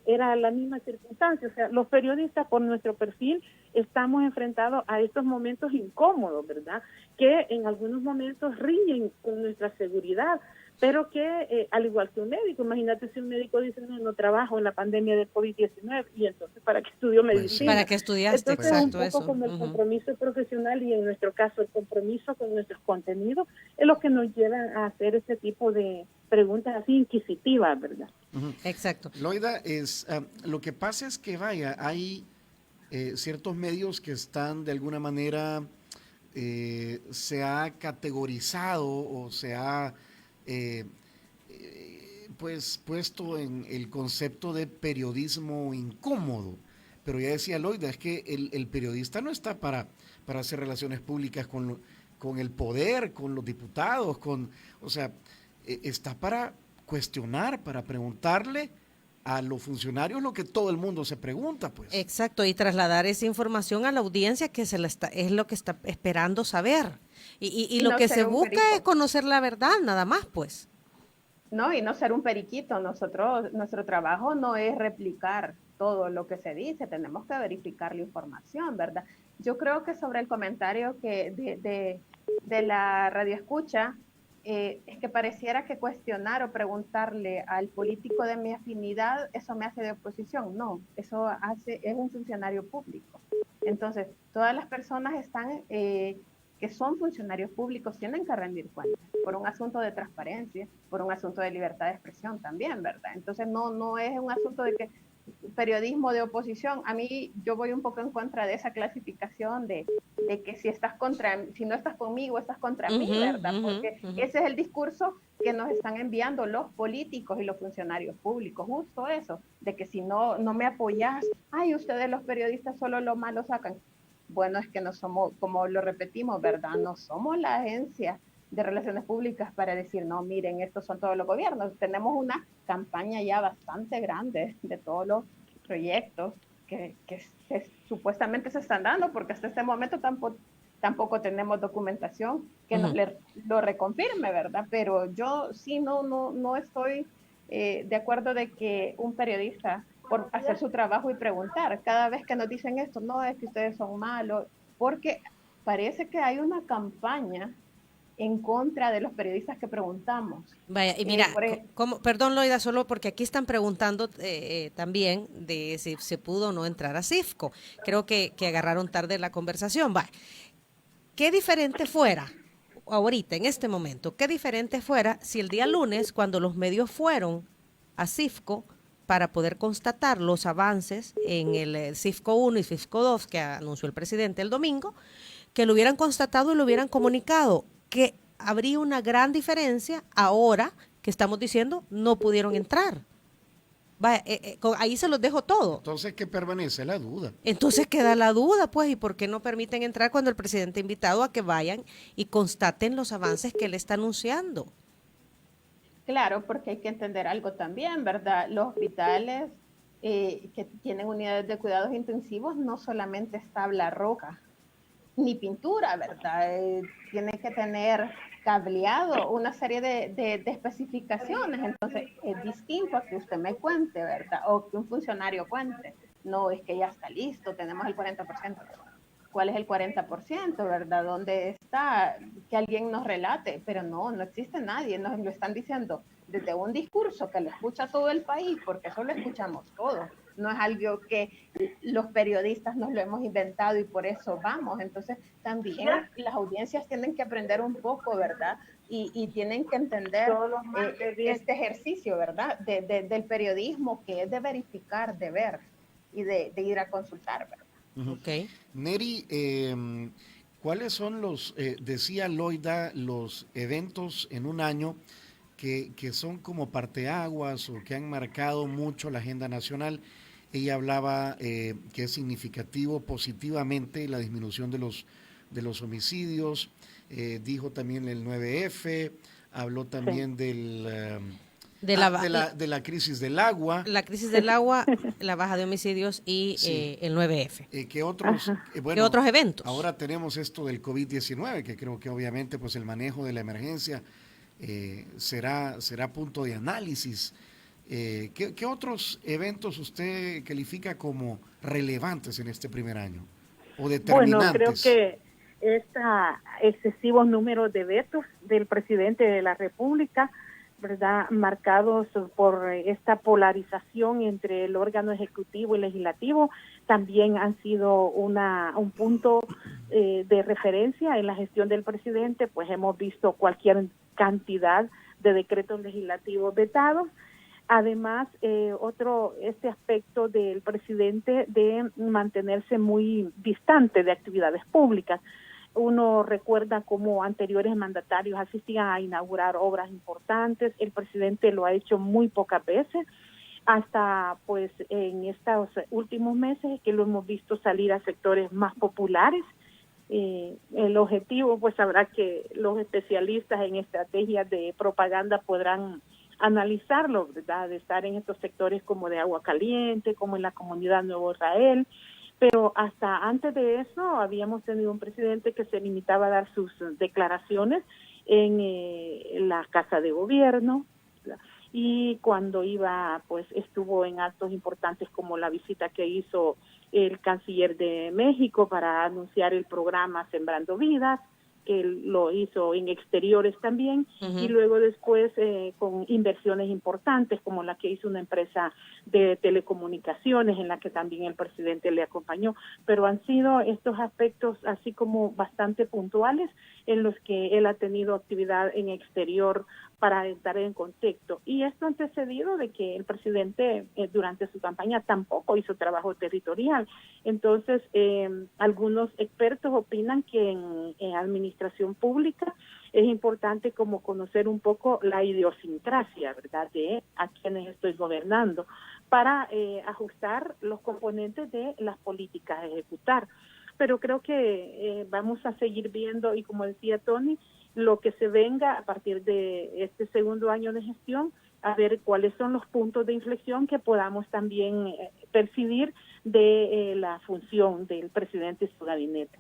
era la misma circunstancia. O sea, los periodistas por nuestro perfil estamos enfrentados a estos momentos incómodos, ¿verdad?, que en algunos momentos riñen con nuestra seguridad, pero que al igual que un médico, imagínate si un médico dice no trabajo en la pandemia del COVID-19 y entonces ¿para qué estudió medicina? ¿Para qué estudiaste? Entonces Exacto, un poco eso. como el compromiso profesional y en nuestro caso el compromiso con nuestros contenidos es lo que nos lleva a hacer este tipo de preguntas así inquisitivas, ¿verdad? Exacto. Loida, lo que pasa es que vaya, hay ciertos medios que están de alguna manera, se ha categorizado o se ha pues puesto en el concepto de periodismo incómodo. Pero ya decía Loida, es que el periodista no está para hacer relaciones públicas con el poder, con los diputados, o sea, está para cuestionar, para preguntarle a los funcionarios lo que todo el mundo se pregunta, pues. Exacto, y trasladar esa información a la audiencia que es lo que está esperando saber. Y lo no que ser se un busca perico. es conocer la verdad, nada más, pues. No, y no ser un periquito. Nuestro trabajo no es replicar todo lo que se dice, tenemos que verificar la información, ¿verdad? Yo creo que sobre el comentario que de la radioescucha, es que pareciera que cuestionar o preguntarle al político de mi afinidad, eso me hace de oposición. No, eso es un funcionario público. Entonces, todas las personas que son funcionarios públicos tienen que rendir cuentas por un asunto de transparencia, por un asunto de libertad de expresión también, ¿verdad? Entonces, no es un asunto de que periodismo de oposición. A mí, yo voy un poco en contra de esa clasificación de que si no estás conmigo, estás contra mí, ¿verdad? Porque ese es el discurso que nos están enviando los políticos y los funcionarios públicos, justo eso, de que si no me apoyas, ay, ustedes los periodistas solo lo malo sacan. Bueno, es que no somos, como lo repetimos, ¿verdad? No somos la agencia de relaciones públicas para decir, no, miren, estos son todos los gobiernos. Tenemos una campaña ya bastante grande de todos los proyectos que supuestamente se están dando, porque hasta este momento tampoco tenemos documentación que nos lo reconfirme, ¿verdad? Pero yo sí no estoy de acuerdo de que un periodista, por hacer su trabajo y preguntar, cada vez que nos dicen esto, no, es que ustedes son malos, porque parece que hay una campaña en contra de los periodistas que preguntamos. Vaya, y mira, perdón Loida, solo porque aquí están preguntando también de si se pudo o no entrar a CIFCO. Creo que agarraron tarde la conversación. Vaya, ¿qué diferente fuera ahorita, en este momento, qué diferente fuera si el día lunes, cuando los medios fueron a CIFCO para poder constatar los avances en el CIFCO 1 y CIFCO 2 que anunció el presidente el domingo, que lo hubieran constatado y lo hubieran comunicado, que habría una gran diferencia ahora que estamos diciendo no pudieron entrar. Vaya, ahí se los dejo todo. Entonces, ¿qué permanece? La duda. Entonces queda la duda, pues, ¿y por qué no permiten entrar cuando el presidente ha invitado a que vayan y constaten los avances que él está anunciando? Claro, porque hay que entender algo también, ¿verdad? Los hospitales que tienen unidades de cuidados intensivos no solamente es tabla roca ni pintura, ¿verdad? Tienen que tener cableado, una serie de especificaciones. Entonces es distinto a que usted me cuente, ¿verdad? O que un funcionario cuente. No, es que ya está listo, tenemos el 40%. ¿Cuál es el 40%, verdad? ¿Dónde está? Que alguien nos relate, pero no existe nadie, nos lo están diciendo desde un discurso que lo escucha todo el país, porque eso lo escuchamos todos. No es algo que los periodistas nos lo hemos inventado y por eso vamos. Entonces, también las audiencias tienen que aprender un poco, ¿verdad? Y tienen que entender este ejercicio, ¿verdad? Del periodismo, que es de verificar, de ver y de ir a consultar, ¿verdad? Okay. Neri, ¿cuáles son decía Loida, los eventos en un año que son como parteaguas o que han marcado mucho la agenda nacional? Ella hablaba que es significativo positivamente la disminución de los homicidios, dijo también el 9F, habló también de la crisis del agua. La crisis del agua, la baja de homicidios y sí. El 9F. ¿Qué otros eventos? Ahora tenemos esto del COVID-19, que creo que obviamente pues el manejo de la emergencia será punto de análisis. ¿Qué otros eventos usted califica como relevantes en este primer año o determinantes? Bueno, creo que excesivos números de vetos del presidente de la República ¿verdad?, marcados por esta polarización entre el órgano ejecutivo y legislativo, también han sido un punto de referencia en la gestión del presidente. Pues hemos visto cualquier cantidad de decretos legislativos vetados. Además, este aspecto del presidente de mantenerse muy distante de actividades públicas. Uno recuerda cómo anteriores mandatarios asistían a inaugurar obras importantes. El presidente lo ha hecho muy pocas veces, hasta pues en estos últimos meses que lo hemos visto salir a sectores más populares. El objetivo, pues habrá que los especialistas en estrategias de propaganda podrán analizarlo, ¿verdad?, de estar en estos sectores como de Agua Caliente, como en la comunidad Nuevo Israel. Pero hasta antes de eso habíamos tenido un presidente que se limitaba a dar sus declaraciones en la Casa de Gobierno, y cuando iba, pues estuvo en actos importantes como la visita que hizo el canciller de México para anunciar el programa Sembrando Vidas, que lo hizo en exteriores también, y luego después con inversiones importantes como la que hizo una empresa de telecomunicaciones en la que también el presidente le acompañó. Pero han sido estos aspectos así como bastante puntuales en los que él ha tenido actividad en exterior para estar en contexto. Y esto antecedido de que el presidente durante su campaña tampoco hizo trabajo territorial. Entonces, algunos expertos opinan que en administración pública es importante como conocer un poco la idiosincrasia, ¿verdad?, de a quienes estoy gobernando, para ajustar los componentes de las políticas a ejecutar. Pero creo que vamos a seguir viendo, y como decía Tony, lo que se venga a partir de este segundo año de gestión, a ver cuáles son los puntos de inflexión que podamos también percibir de la función del presidente y su gabinete.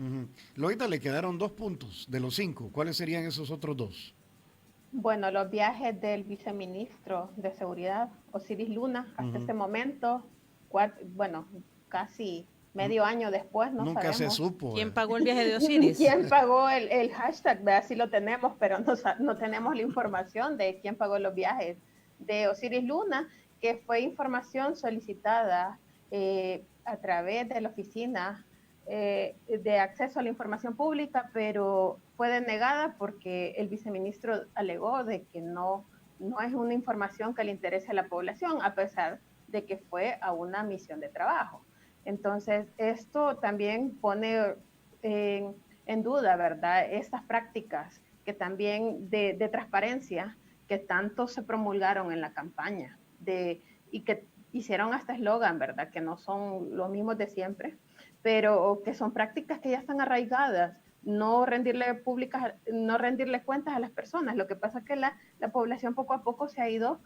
Loida, le quedaron 2 puntos de los 5. ¿Cuáles serían esos otros 2? Bueno, los viajes del viceministro de Seguridad, Osiris Luna, hasta este momento, casi medio año después, no Nunca sabemos. se supo. ¿Quién pagó el viaje de Osiris? ¿Quién pagó el hashtag? ¿Verdad? Sí lo tenemos, pero no tenemos la información de quién pagó los viajes de Osiris Luna, que fue información solicitada a través de la Oficina de Acceso a la Información Pública, pero fue denegada porque el viceministro alegó de que no es una información que le interese a la población, a pesar de que fue a una misión de trabajo. Entonces, esto también pone en duda, ¿verdad?, estas prácticas que también de transparencia que tanto se promulgaron en la campaña y que hicieron hasta eslogan, ¿verdad?, que no son los mismos de siempre, pero que son prácticas que ya están arraigadas. No rendirle cuentas a las personas. Lo que pasa es que la población poco a poco se ha ido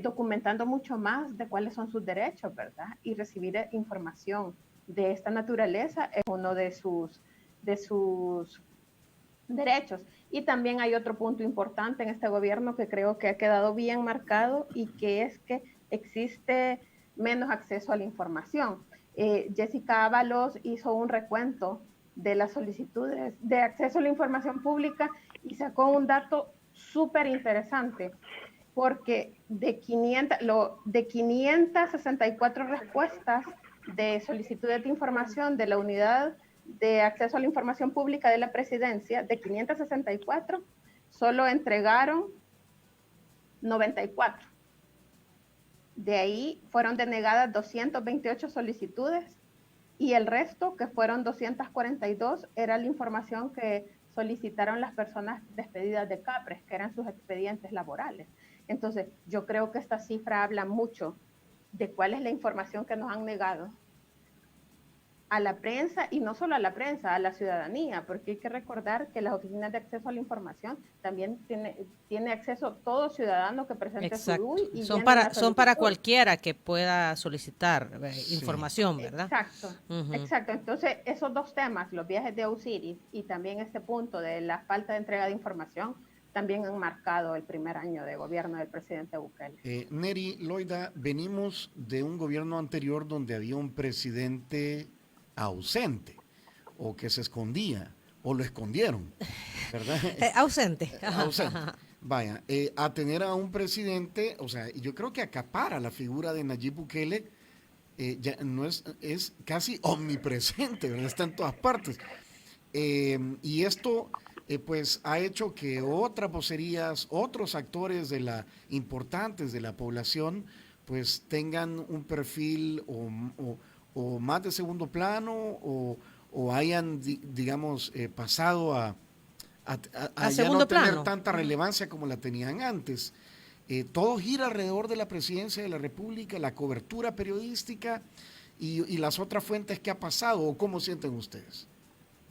documentando mucho más de cuáles son sus derechos, ¿verdad? Y recibir información de esta naturaleza es uno de sus derechos. Y también hay otro punto importante en este gobierno que creo que ha quedado bien marcado, y que es que existe menos acceso a la información. Jessica Ábalos hizo un recuento de las solicitudes de acceso a la información pública y sacó un dato súper interesante, porque de 564 respuestas de solicitudes de información de la Unidad de Acceso a la Información Pública de la Presidencia, de 564, solo entregaron 94. De ahí fueron denegadas 228 solicitudes, y el resto, que fueron 242, era la información que solicitaron las personas despedidas de CAPRES, que eran sus expedientes laborales. Entonces, yo creo que esta cifra habla mucho de cuál es la información que nos han negado a la prensa, y no solo a la prensa, a la ciudadanía, porque hay que recordar que las oficinas de acceso a la información también tiene acceso todo ciudadano que presente su DUI. Y son para cualquiera que pueda solicitar información, ¿verdad? Exacto, exacto. Entonces, esos dos temas, los viajes de Osiris y también este punto de la falta de entrega de información, también han marcado el primer año de gobierno del presidente Bukele. Neri, Loida, venimos de un gobierno anterior donde había un presidente ausente, o que se escondía, o lo escondieron, ¿verdad? Ausente. Ausente. Vaya, a tener a un presidente, o sea, yo creo que acapara la figura de Nayib Bukele, ya no es casi omnipresente, ¿verdad? Está en todas partes. Y esto pues ha hecho que otras vocerías, otros actores importantes de la población, pues tengan un perfil o más de segundo plano o hayan, digamos, pasado a A ya no segundo tener plano. tanta relevancia como la tenían antes. Todo gira alrededor de la presidencia de la República, la cobertura periodística y las otras fuentes que ha pasado, o cómo sienten ustedes.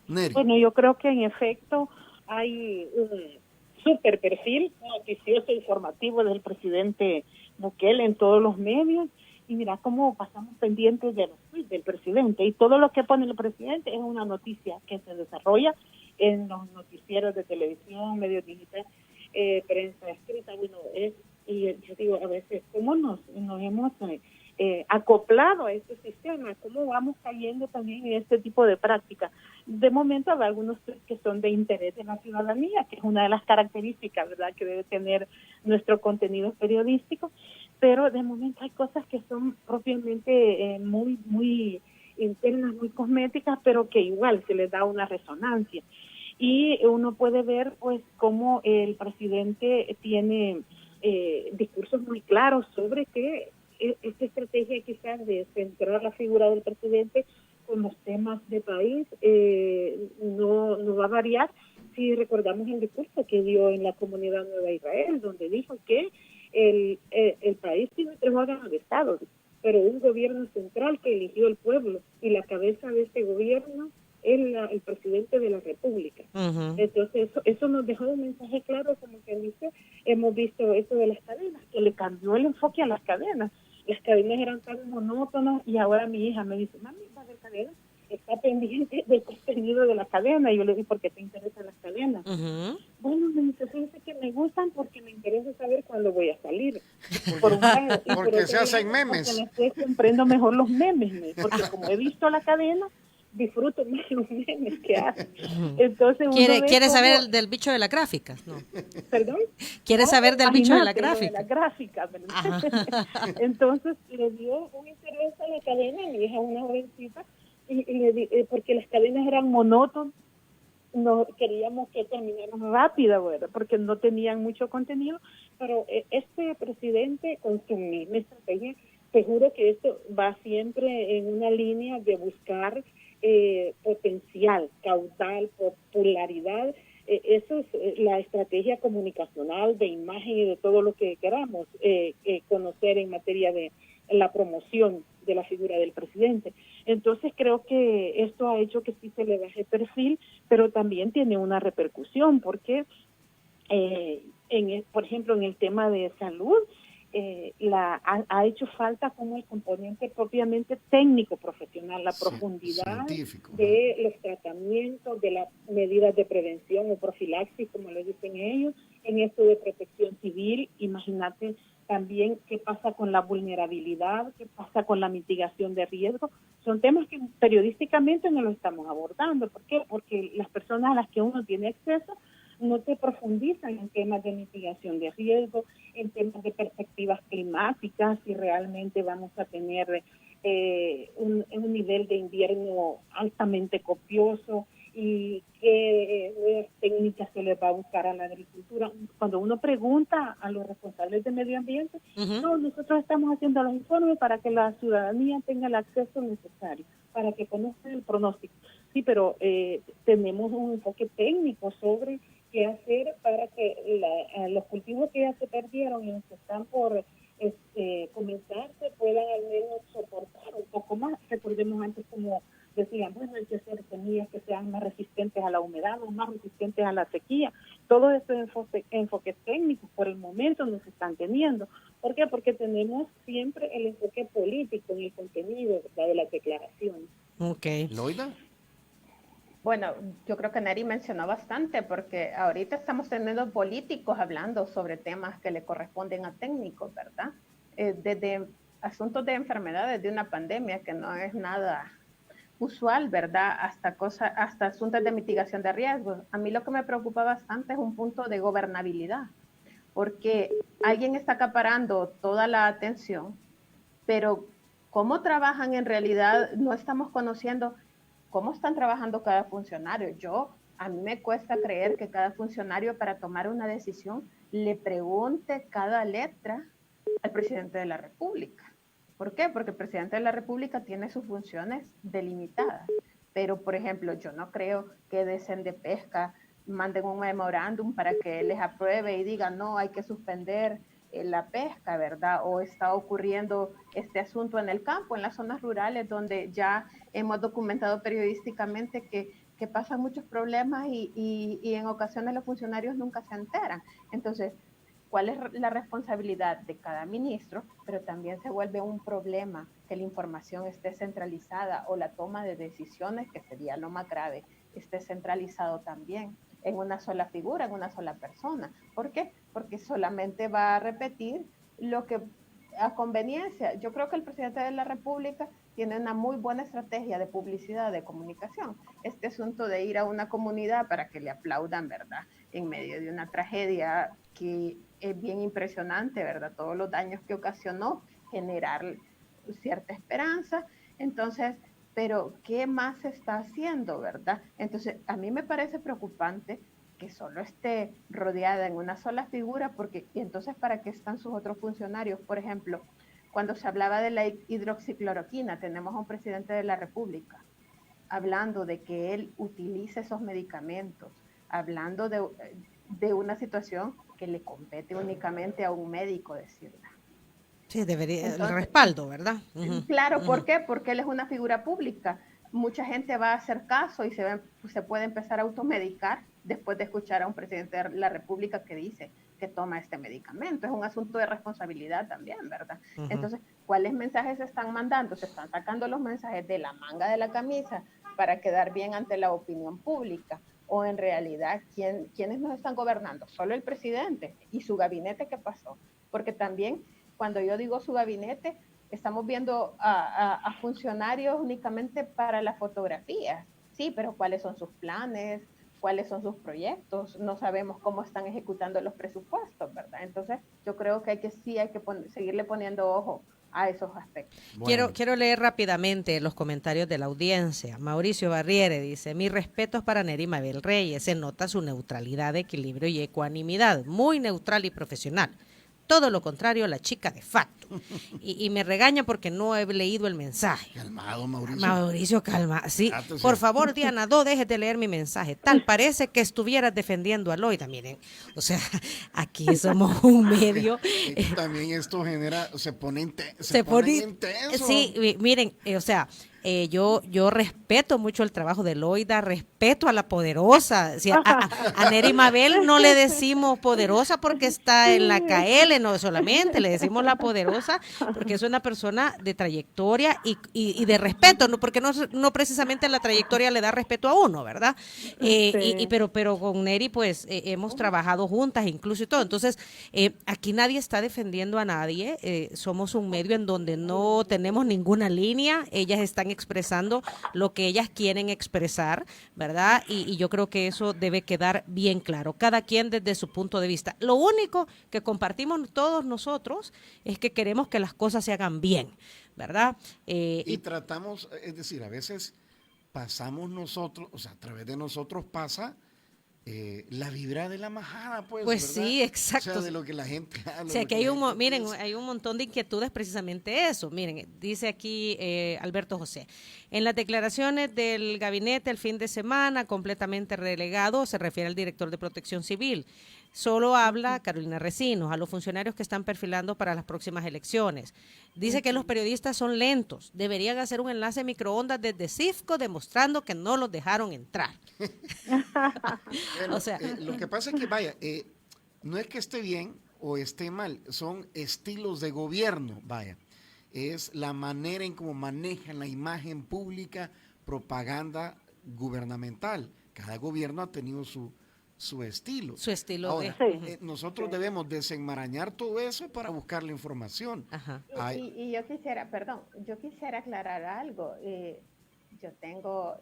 Neri. Bueno, yo creo que en efecto hay un super perfil noticioso informativo del presidente Bukele en todos los medios, y mira cómo pasamos pendientes de los tweets del presidente, y todo lo que pone el presidente es una noticia que se desarrolla en los noticieros de televisión, medios digitales, prensa escrita. Bueno, y yo digo a veces, ¿cómo nos hemos acoplado a este sistema? ¿Cómo vamos cayendo también en este tipo de prácticas? De momento hay algunos que son de interés de la ciudadanía, que es una de las características, ¿verdad?, que debe tener nuestro contenido periodístico, pero de momento hay cosas que son propiamente muy internas, muy cosméticas, pero que igual se les da una resonancia. Y uno puede ver pues cómo el presidente tiene discursos muy claros sobre que esta estrategia quizás de centrar la figura del presidente con los temas de país no va a variar. Si recordamos el discurso que dio en la Comunidad Nueva Israel, donde dijo que el país tiene 3 órganos de Estado, pero un gobierno central que eligió el pueblo, y la cabeza de este gobierno es el presidente de la República. Ujú. Entonces eso nos dejó un mensaje claro, como que dice, hemos visto eso de las cadenas, que le cambió el enfoque a las cadenas. Las cadenas eran tan monótonas, y ahora mi hija me dice, mami, ¿va a haber cadena? Está pendiente del contenido de la cadena. Y yo le digo, ¿por qué te interesan las cadenas? Ujú. Bueno, me dice, fíjate que me gustan porque me interesa saber cuándo voy a salir. Por un lado, y por Porque otro se hacen lado, memes. porque después comprendo mejor los memes, porque como he visto la cadena, disfruto más los memes que hacen. Entonces uno ve ¿Quiere saber cómo, del bicho de la gráfica? No. perdón, ¿Quiere saber del bicho de la imagínate, lo de la gráfica? gráfica, ¿verdad? Ajá. Entonces le dio un interés a la cadena, mi hija, una jovencita, y porque las cadenas eran monótonas, no queríamos que terminaran rápida, ¿verdad?, porque no tenían mucho contenido, pero este presidente con su misma estrategia, te juro que esto va siempre en una línea de buscar potencial, caudal, popularidad. Eso es la estrategia comunicacional, de imagen y de todo lo que queramos conocer en materia de la promoción de la figura del presidente. Entonces creo que esto ha hecho que sí se le baje perfil, pero también tiene una repercusión, porque por ejemplo, en el tema de salud, ha hecho falta como el componente propiamente técnico profesional, la profundidad Científico. de los tratamientos, de las medidas de prevención o profilaxis, como le dicen ellos, en esto de protección civil. Imagínate también qué pasa con la vulnerabilidad, qué pasa con la mitigación de riesgo. Son temas que periodísticamente no lo estamos abordando. ¿Por qué? Porque las personas a las que uno tiene acceso no te profundizan en temas de mitigación de riesgo, en temas de perspectivas climáticas, si realmente vamos a tener un nivel de invierno altamente copioso, y qué nuevas técnicas se les va a buscar a la agricultura. Cuando uno pregunta a los responsables de medio ambiente, Ujú. no, nosotros estamos haciendo los informes para que la ciudadanía tenga el acceso necesario, para que conozcan el pronóstico. Sí, pero tenemos un enfoque técnico sobre qué hacer para que los cultivos que ya se perdieron y los que están por comenzarse puedan al menos soportar un poco más. Recordemos antes como decían, bueno, hay que hacer semillas que sean más resistentes a la humedad o más resistentes a la sequía. Todos estos enfoques técnicos por el momento no se están teniendo. ¿Por qué? Porque tenemos siempre el enfoque político en el contenido, ¿verdad?, de las declaraciones. Ok. ¿Loida? Bueno, yo creo que Neri mencionó bastante, porque ahorita estamos teniendo políticos hablando sobre temas que le corresponden a técnicos, ¿verdad? Desde asuntos de enfermedades, de una pandemia, que no es nada usual, ¿verdad? Hasta asuntos de mitigación de riesgos. A mí lo que me preocupa bastante es un punto de gobernabilidad. porque alguien está acaparando toda la atención, pero cómo trabajan en realidad no estamos conociendo cómo están trabajando cada funcionario. A mí me cuesta creer que cada funcionario para tomar una decisión le pregunte cada letra al presidente de la República. ¿Por qué? Porque el presidente de la República tiene sus funciones delimitadas. Pero, por ejemplo, yo no creo que de Pesca manden un memorándum para que les apruebe y digan, no, hay que suspender la pesca, ¿verdad? O está ocurriendo este asunto en el campo, en las zonas rurales, donde ya hemos documentado periodísticamente que pasan muchos problemas y en ocasiones los funcionarios nunca se enteran. Entonces, ¿cuál es la responsabilidad de cada ministro? Pero también se vuelve un problema que la información esté centralizada o la toma de decisiones, que sería lo más grave, esté centralizado también en una sola figura, en una sola persona. ¿Por qué? Porque solamente va a repetir lo que a conveniencia. Yo creo que el presidente de la República tiene una muy buena estrategia de publicidad, de comunicación. Este asunto de ir a una comunidad para que le aplaudan, ¿verdad? En medio de una tragedia que es bien impresionante, ¿verdad? Todos los daños que ocasionó, generar cierta esperanza. Entonces, pero ¿qué más se está haciendo, verdad? Entonces, a mí me parece preocupante que solo esté rodeada en una sola figura, porque ¿y entonces para qué están sus otros funcionarios? Por ejemplo, cuando se hablaba de la hidroxicloroquina, tenemos a un presidente de la República hablando de que él utilice esos medicamentos, hablando de una situación que le compete únicamente a un médico decirla. Sí, debería, el Entonces, respaldo, ¿verdad? claro, ¿por qué? Porque él es una figura pública. Mucha gente va a hacer caso y se puede empezar a automedicar después de escuchar a un presidente de la República que dice que toma este medicamento. Es un asunto de responsabilidad también, ¿verdad? Entonces, ¿cuáles mensajes se están mandando? Se están sacando los mensajes de la manga de la camisa para quedar bien ante la opinión pública. O en realidad, ¿quiénes nos están gobernando? Solo el presidente y su gabinete, ¿qué pasó? Porque también, cuando yo digo su gabinete, estamos viendo a funcionarios únicamente para las fotografías. Sí, pero ¿cuáles son sus planes? ¿Cuáles son sus proyectos? No sabemos cómo están ejecutando los presupuestos, ¿verdad? Entonces, yo creo que hay que seguirle poniendo ojo a esos aspectos. Bueno. Quiero leer rápidamente los comentarios de la audiencia. Mauricio Barriere dice, mis respetos para Neri Mabel Reyes, se nota su neutralidad, equilibrio y ecuanimidad, muy neutral y profesional. Todo lo contrario a la chica de facto. Y me regaña porque no he leído el mensaje. Calmado, Mauricio. Mauricio, calma. Sí, por favor, Diana, no dejes de leer mi mensaje. Tal parece que estuvieras defendiendo a Loida. Miren, o sea, aquí somos un medio. También esto genera, se pone intenso. Sí, miren, o sea, yo respeto mucho el trabajo de Loida, respeto a la poderosa. O sea, a Neri Mabel no le decimos poderosa porque está en la KL, no solamente, le decimos la poderosa porque es una persona de trayectoria y de respeto, ¿no? Porque no precisamente la trayectoria le da respeto a uno, ¿verdad? Pero con Neri pues hemos trabajado juntas incluso y todo. Entonces, aquí nadie está defendiendo a nadie, somos un medio en donde no tenemos ninguna línea, ellas están expresando lo que ellas quieren expresar, ¿verdad? Y yo creo que eso debe quedar bien claro, cada quien desde su punto de vista. Lo único que compartimos todos nosotros es que queremos que las cosas se hagan bien, ¿verdad? Y tratamos, es decir, a veces pasamos nosotros, o sea, a través de nosotros pasa la vibra de la majada, pues. Pues ¿verdad? sí, exacto. O sea, de lo que la gente habla. O sea, que hay un montón de inquietudes precisamente eso. Miren, dice aquí Alberto José, en las declaraciones del gabinete el fin de semana, completamente relegado, se refiere al director de Protección Civil. Solo habla Carolina Recinos a los funcionarios que están perfilando para las próximas elecciones. Dice que los periodistas son lentos. Deberían hacer un enlace microondas desde CIFCO demostrando que no los dejaron entrar. Bueno, o sea, lo que pasa es que, vaya, no es que esté bien o esté mal, son estilos de gobierno, vaya. Es la manera en cómo manejan la imagen pública, propaganda gubernamental. Cada gobierno ha tenido su estilo. Su estilo. Ahora, nosotros debemos desenmarañar todo eso para buscar la información. Ajá. Y yo quisiera aclarar algo. Yo tengo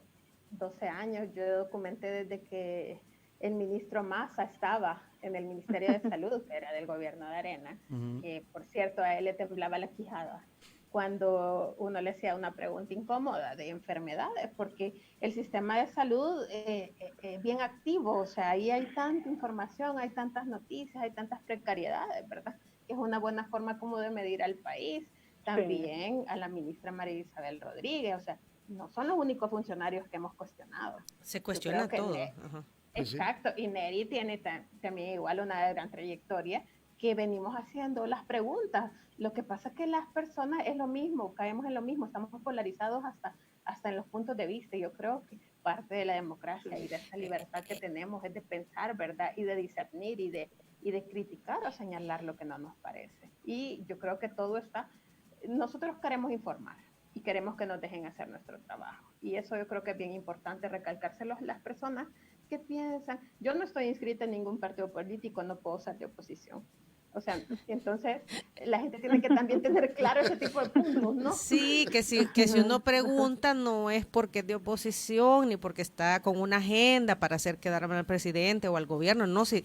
12 años, yo documenté desde que el ministro Massa estaba en el Ministerio de Salud, que era del gobierno de Arena, que por cierto a él le temblaba la quijada cuando uno le hacía una pregunta incómoda de enfermedades, porque el sistema de salud es bien activo, o sea, ahí hay tanta información, hay tantas noticias, hay tantas precariedades, ¿verdad? Que es una buena forma como de medir al país. También a la ministra María Isabel Rodríguez, o sea, no son los únicos funcionarios que hemos cuestionado. Se cuestiona todo. Exacto, y Neri tiene también igual una gran trayectoria que venimos haciendo las preguntas. Lo que pasa es que las personas es lo mismo, caemos en lo mismo, estamos polarizados hasta en los puntos de vista. Yo creo que parte de la democracia y de esa libertad que tenemos es de pensar, ¿verdad? Y de discernir y de criticar o señalar lo que no nos parece. Y yo creo que todo está, nosotros queremos informar y queremos que nos dejen hacer nuestro trabajo. Y eso yo creo que es bien importante recalcárselo a las personas que piensan, yo no estoy inscrita en ningún partido político, no puedo ser de oposición. O sea, entonces la gente tiene que también tener claro ese tipo de puntos, ¿no? Sí, que si uno pregunta no es porque es de oposición ni porque está con una agenda para hacer quedar mal al presidente o al gobierno, no, si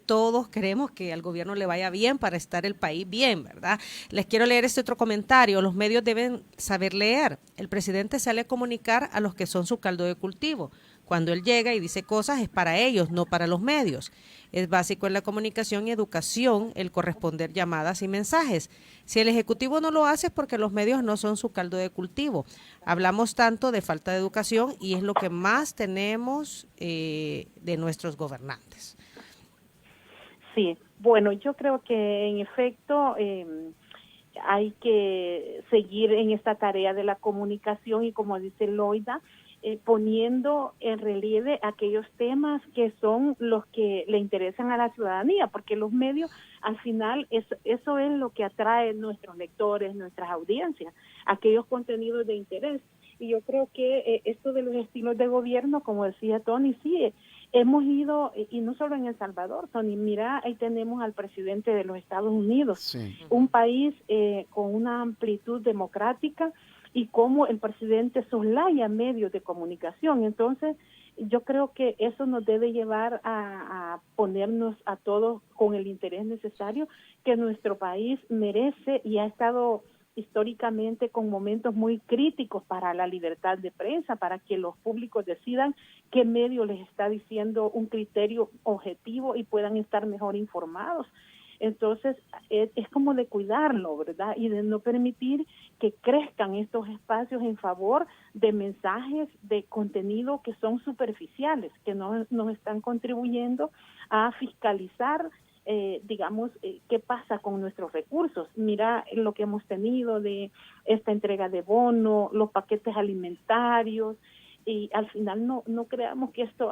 todos queremos que al gobierno le vaya bien para estar el país bien, ¿verdad? Les quiero leer este otro comentario, los medios deben saber leer, el presidente sale a comunicar a los que son su caldo de cultivo. Cuando él llega y dice cosas es para ellos, no para los medios. Es básico en la comunicación y educación el corresponder llamadas y mensajes. Si el Ejecutivo no lo hace es porque los medios no son su caldo de cultivo. Hablamos tanto de falta de educación y es lo que más tenemos de nuestros gobernantes. Sí, bueno, yo creo que en efecto hay que seguir en esta tarea de la comunicación y como dice Loida, poniendo en relieve aquellos temas que son los que le interesan a la ciudadanía, porque los medios, al final, eso es lo que atrae a nuestros lectores, nuestras audiencias, aquellos contenidos de interés. Y yo creo que esto de los estilos de gobierno, como decía Tony, sí, hemos ido, y no solo en El Salvador, Tony, mira, ahí tenemos al presidente de los Estados Unidos, sí. Un país con una amplitud democrática, y cómo el presidente soslaya medios de comunicación. Entonces, yo creo que eso nos debe llevar a ponernos a todos con el interés necesario que nuestro país merece y ha estado históricamente con momentos muy críticos para la libertad de prensa, para que los públicos decidan qué medio les está diciendo un criterio objetivo y puedan estar mejor informados. Entonces, es como de cuidarlo, ¿verdad? Y de no permitir que crezcan estos espacios en favor de mensajes de contenido que son superficiales, que no nos están contribuyendo a fiscalizar, qué pasa con nuestros recursos. Mira lo que hemos tenido de esta entrega de bono, los paquetes alimentarios, y al final no creamos que esto,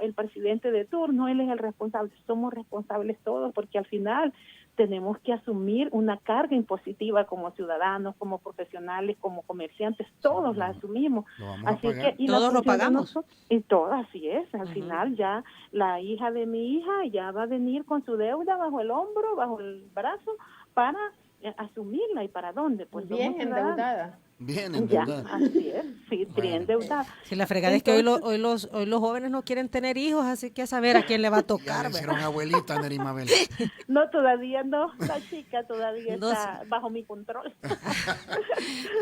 el presidente de turno, él es el responsable, somos responsables todos, porque al final tenemos que asumir una carga impositiva como ciudadanos, como profesionales, como comerciantes, todos la asumimos. Así que todos lo pagamos. Y todo, así es, al final ya la hija de mi hija ya va a venir con su deuda bajo el hombro, bajo el brazo, para asumirla. ¿Y para dónde? Pues bien endeudada. Bien endeudada. Ya, así es, sí, bien endeudada. Si la fregada entonces, es que hoy los jóvenes no quieren tener hijos, así que a saber a quién le va a tocar. Ya le hicieron abuelita, Neri Mabel. No, todavía no, la chica todavía está bajo mi control.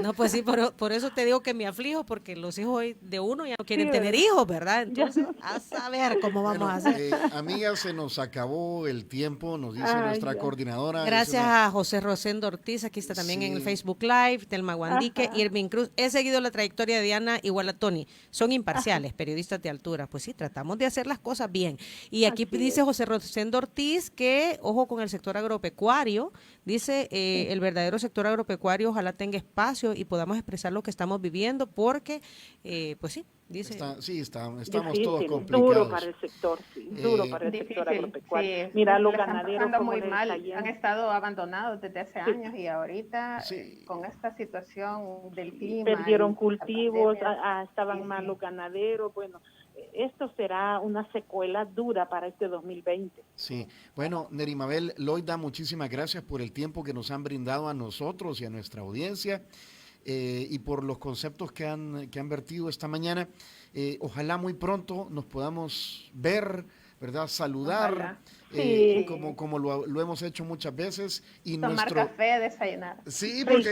No, pues sí, por eso te digo que me aflijo, porque los hijos hoy de uno ya no quieren tener hijos, ¿verdad? Entonces, a saber cómo vamos a hacer. Amiga, se nos acabó el tiempo, nos dice nuestra coordinadora. Gracias a José Rosendo Ortiz, aquí está también en el Facebook Live, Telma Guandique, Irving Cruz. He seguido la trayectoria de Diana igual a Tony. Son imparciales, periodistas de altura. Pues sí, tratamos de hacer las cosas bien. Y aquí dice José Rosendo Ortiz que, ojo con el sector agropecuario, dice el verdadero sector agropecuario ojalá tenga espacio y podamos expresar lo que estamos viviendo porque, pues sí, dice. Estamos difícil, todos complicados. Duro para el sector, duro para el sector agropecuario. Sí, mira, los están ganaderos pasando muy mal, han estado abandonados desde hace años y ahorita con esta situación del clima. Perdieron cultivos, estaban mal los ganaderos, bueno, esto será una secuela dura para este 2020. Sí, bueno, Neri Mabel, Loida, muchísimas gracias por el tiempo que nos han brindado a nosotros y a nuestra audiencia. y por los conceptos que han vertido esta mañana. Ojalá muy pronto nos podamos ver, ¿verdad? Saludar, sí. como lo hemos hecho muchas veces. Y Tomar café, desayunar. Sí, porque